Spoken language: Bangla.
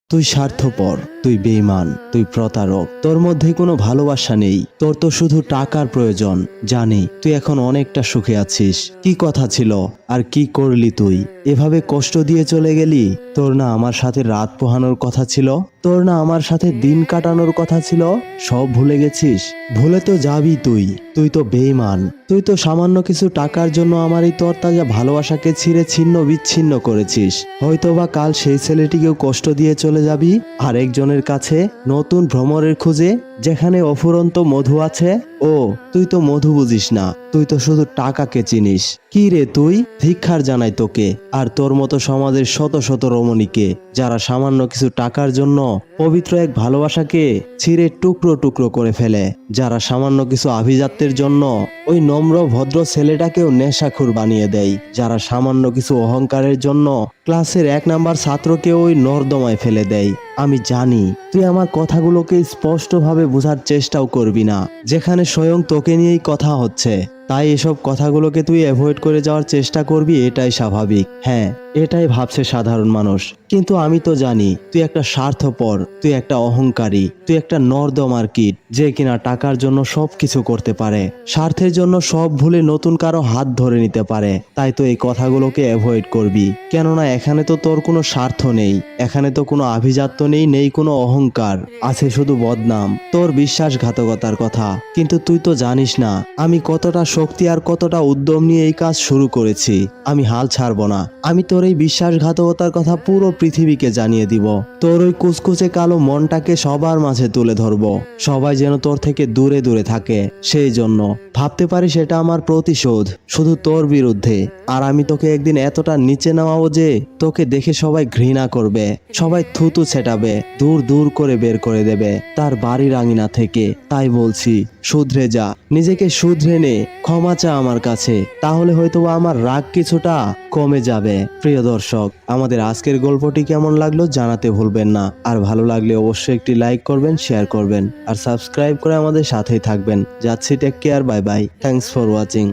তুই স্বার্থপর, তুই বেঈমান, তুই প্রতারক। তোর মধ্যে কোনো ভালোবাসা নেই, তোর তো শুধু টাকার প্রয়োজন। জানি তুই এখন অনেকটা সুখে আছিস। কি কথা ছিল আর কি করলি তুই? এভাবে কষ্ট দিয়ে চলে গেলি। তোর না আমার সাথে রাত পোহানোর কথা ছিল, তোর না আমার সাথে দিন কাটানোর কথা ছিল। সব ভুলে গেছিস? ভুলে তো যাবি তুই। তুই তো বেঈমান। তুই তো সামান্য কিছু টাকার জন্য আমার এই তরতাজা ভালোবাসাকে ছিঁড়ে ছিন্ন বিচ্ছিন্ন করেছিস। হয়তোবা কাল সেই ছেলেটিকেও কষ্ট দিয়ে চলে যাবি আরেকজনের কাছে, নতুন ভ্রমরের খোঁজে, যেখানে অফুরন্ত মধু আছে। ও তুই তো মধু বুঝিস না, তুই তো শুধু টাকাকে চিনিস। কি রে তুই? ধিক্কার জানাই তোকে আর তোর মতো সমাজের শত শত রমণীকে, যারা সামান্য কিছু টাকার জন্য পবিত্র এক ভালোবাসাকে ছিঁড়ে টুকরো টুকরো করে ফেলে, যারা সামান্য কিছু আভিজাত্যের জন্য ওই নম্র ভদ্র ছেলেটাকেও নেশাখোর বানিয়ে দেয়, যারা সামান্য কিছু অহংকারের জন্য ক্লাসের 1 নাম্বার ছাত্রকে ওই নর্দমায় ফেলে দেয়। আমি জানি তুই আমার কথাগুলোকে স্পষ্টভাবে বোঝার চেষ্টাও করবি না, যেখানে স্বয়ং তোকে নিয়েই কথা হচ্ছে। তাই এসব কথাগুলোকে তুই অ্যাভয়েড করে যাওয়ার চেষ্টা করবি, এটাই স্বাভাবিক। হ্যাঁ, এটাই ভাবছে সাধারণ মানুষ, কিন্তু আমি তো জানি তুই একটা স্বার্থপর, তুই একটা অহংকারী, তুই একটা নর্দমার কীট, যে কিনা টাকার জন্য সব কিছু করতে পারে, স্বার্থের জন্য সব ভুলে নতুন কারো হাত ধরে নিতে পারে। তাই তো এই কথাগুলোকে অ্যাভয়েড করবি, কেননা এখানে তো তোর কোনো স্বার্থ নেই, এখানে তো কোনো আভিজাত্য নেই, নেই কোনো অহংকার, আছে শুধু বদনাম, তোর বিশ্বাসঘাতকতার কথা। কিন্তু তুই তো জানিস না আমি কতটা শক্তি আর কতটা উদ্যম নিয়ে এই কাজ শুরু করেছি। আমি হাল ছাড়বো না। আমি তোর এই বিশ্বাসঘাতকতার কথা পুরো পৃথিবীকে জানিয়ে দিব। তোর ওই কুচকুচে কালো মনটাকে সবার মাঝে তুলে ধরবো, সবাই যেন তোর থেকে দূরে দূরে থাকে। সেই জন্য ভাবতে পারিস এটা আমার প্রতিশোধ শুধু তোর বিরুদ্ধে। আর আমি তোকে একদিন এতটা নিচে নামাবো যে তোকে দেখে সবাই ঘৃণা করবে, সবাই থুতু ছেটাবে, দূর দূর করে বের করে দেবে তার বাড়ির আঙিনা থেকে। তাই বলছি, শুধরে যা, নিজেকে শুধরে নে, ক্ষমা চা আমার কাছে, তাহলে হয়তো আমার রাগ কিছুটা কমে যাবে। প্রিয় দর্শক, আমাদের আজকের গল্পটি কেমন লাগলো জানাতে ভুলবেন না। আর ভালো লাগলে অবশ্যই একটি লাইক করবেন, শেয়ার করবেন আর সাবস্ক্রাইব করে আমাদের সাথেই থাকবেন। যাচ্ছি, take care, bye bye, thanks for watching.